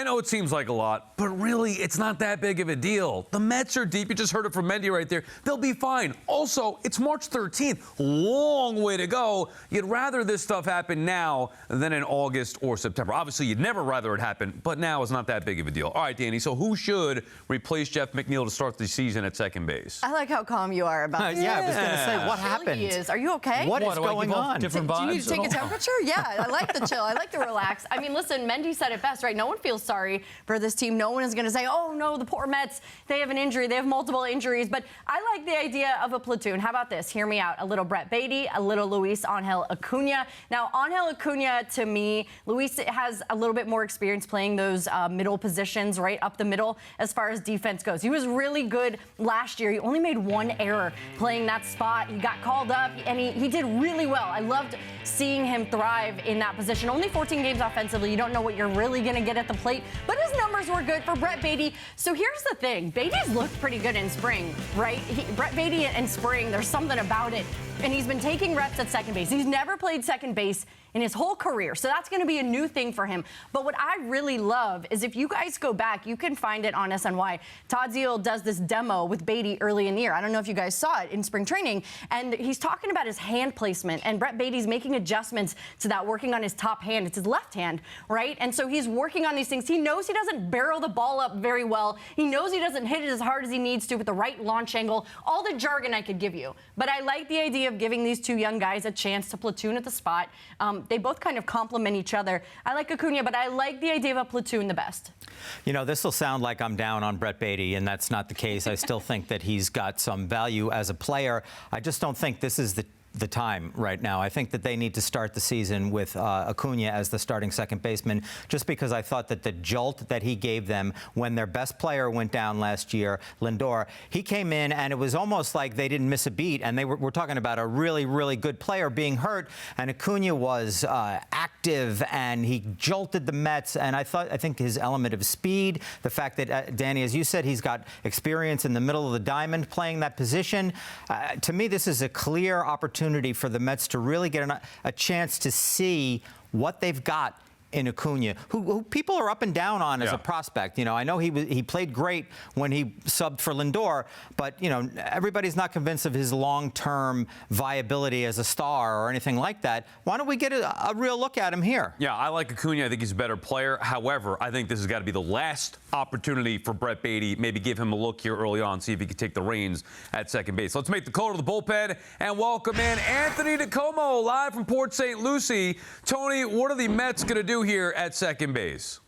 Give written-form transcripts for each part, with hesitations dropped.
know it seems like a lot, but really, it's not that big of a deal. The Mets are deep. You just heard it from Mendy right there. They'll be fine. Also, it's March 13th. Long way to go. You'd rather this stuff happen now than in August or September. Obviously, you'd never rather it happen, but now it's not that big of a deal. All right, Dani, so who should replace Jeff McNeil to start the season at second base? I like how calm you are about this. Yeah, I was going to say, what happened? He is. Are you okay? What is going on? Different vibes. Do you need to take a temperature? Yeah, I like the chill. I like the relax. I mean, listen, Mendy said it best, right? No one feels sorry for this team. No one is going to say, oh, no, the poor Mets, they have an injury. They have multiple injuries. But I like the idea of a platoon. How about this? Hear me out. A little Brett Baty, a little Luis Angel Acuna. Now, Angel Acuna, to me, Luis has a little bit more experience playing those middle positions, right up the middle as far as defense goes. He was really good last year. He only made one error playing that spot. He got called up, and he did really well. I loved seeing him thrive in that position. Only 14 games offensively. You don't know what you're really going to get at the plate, but his numbers were good for Brett Baty. So here's the thing. Baty's looked pretty good in spring, right? Brett Baty in spring, there's something about it. And he's been taking reps at second base. He's never played second base in his whole career. So that's going to be a new thing for him. But what I really love is if you guys go back, you can find it on SNY. Todd Zeal does this demo with Baty early in the year. I don't know if you guys saw it in spring training. And he's talking about his hand placement. And Brett Baty's making adjustments to that, working on his top hand. It's his left hand, right? And so he's working on these things. He knows he doesn't barrel the ball up very well. He knows he doesn't hit it as hard as he needs to with the right launch angle. All the jargon I could give you. But I like the idea of giving these two young guys a chance to platoon at the spot. They both kind of complement each other. I like Acuna, but I like the idea of a platoon the best. You know, this will sound like I'm down on Brett Baty, and that's not the case. I still think that he's got some value as a player. I just don't think this is the time right now. I think that they need to start the season with Acuna as the starting second baseman, just because I thought that the jolt that he gave them when their best player went down last year, Lindor, he came in and it was almost like they didn't miss a beat, and we're talking about a really, really good player being hurt, and Acuna was active and he jolted the Mets, and I think his element of speed, the fact that, Dani, as you said, he's got experience in the middle of the diamond playing that position, to me this is a clear opportunity for the Mets to really get a chance to see what they've got in Acuna, who people are up and down on as a prospect. You know, I know he played great when he subbed for Lindor, but, you know, everybody's not convinced of his long-term viability as a star or anything like that. Why don't we get a real look at him here? Yeah, I like Acuna. I think he's a better player. However, I think this has got to be the last opportunity for Brett Baty. Maybe give him a look here early on, see if he can take the reins at second base. Let's make the call to the bullpen and welcome in Anthony DiComo live from Port St. Lucie. Tony, what are the Mets going to do here at second base?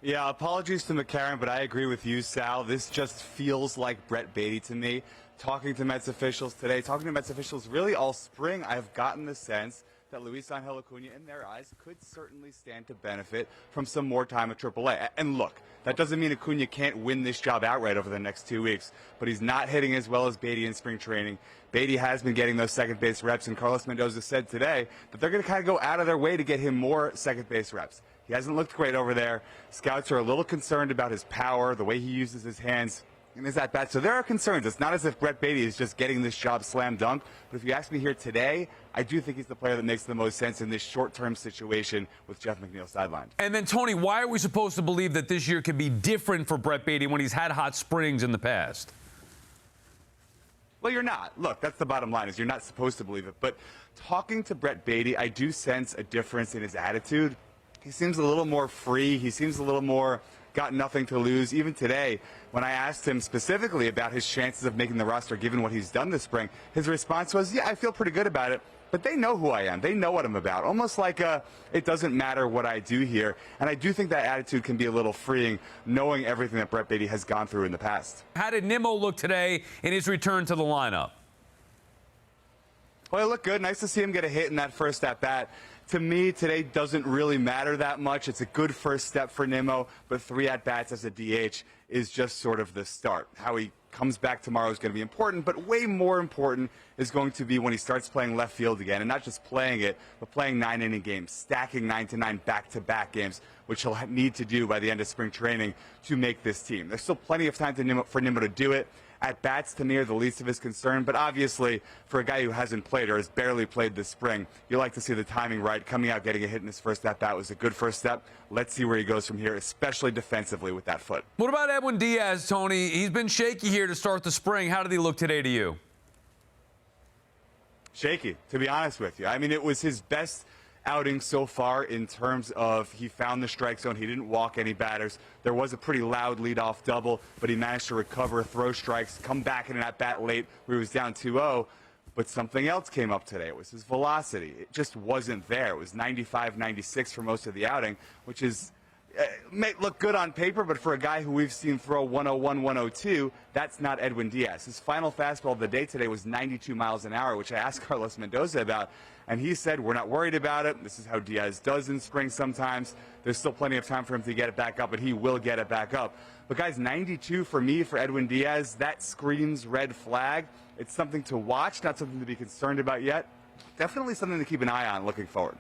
Yeah, apologies to McCarron, but I agree with you, Sal. This just feels like Brett Baty to me. Talking to Mets officials today, talking to Mets officials really all spring, I've gotten the sense that Luis Angel Acuna, in their eyes, could certainly stand to benefit from some more time at AAA. And look, that doesn't mean Acuna can't win this job outright over the next 2 weeks, but he's not hitting as well as Baty in spring training. Baty has been getting those second base reps, and Carlos Mendoza said today that they're going to kind of go out of their way to get him more second base reps. He hasn't looked great over there. Scouts are a little concerned about his power, the way he uses his hands in his at-bat. So there are concerns. It's not as if Brett Baty is just getting this job slam dunk. But if you ask me here today, I do think he's the player that makes the most sense in this short-term situation with Jeff McNeil sidelined. And then, Tony, why are we supposed to believe that this year could be different for Brett Baty when he's had hot springs in the past? Well, you're not. Look, that's the bottom line, is you're not supposed to believe it. But talking to Brett Baty, I do sense a difference in his attitude. He seems a little more free. He seems a little more got nothing to lose. Even today, when I asked him specifically about his chances of making the roster given what he's done this spring, his response was, yeah, I feel pretty good about it, but they know who I am. They know what I'm about. Almost like it doesn't matter what I do here. And I do think that attitude can be a little freeing, knowing everything that Brett Baty has gone through in the past. How did Nimmo look today in his return to the lineup? Well, it looked good. Nice to see him get a hit in that first at-bat. To me, today doesn't really matter that much. It's a good first step for Nimmo, but 3 at-bats as a DH is just sort of the start. How he comes back tomorrow is going to be important, but way more important is going to be when he starts playing left field again, and not just playing it, but playing 9-inning games, stacking 9-9 back-to-back games. which he'll need to do by the end of spring training to make this team. There's still plenty of time for Nimmo to do it. At bats, to me, are the least of his concern, but obviously, for a guy who hasn't played or has barely played this spring, you like to see the timing right. Coming out, getting a hit in his first at-bat was a good first step. Let's see where he goes from here, especially defensively with that foot. What about Edwin Diaz, Tony? He's been shaky here to start the spring. How did he look today to you? Shaky, to be honest with you. I mean, it was his best outing so far in terms of he found the strike zone. He didn't walk any batters. There was a pretty loud leadoff double, but he managed to recover, throw strikes, come back in an at-bat late where he was down 2-0. But something else came up today. It was his velocity. It just wasn't there. It was 95, 96 for most of the outing, which is may look good on paper, but for a guy who we've seen throw 101, 102, that's not Edwin Diaz. His final fastball of the day today was 92 miles an hour, which I asked Carlos Mendoza about, and he said, we're not worried about it. This is how Diaz does in spring sometimes. There's still plenty of time for him to get it back up, and he will get it back up. But guys, 92 for me, for Edwin Diaz, that screams red flag. It's something to watch, not something to be concerned about yet. Definitely something to keep an eye on looking forward.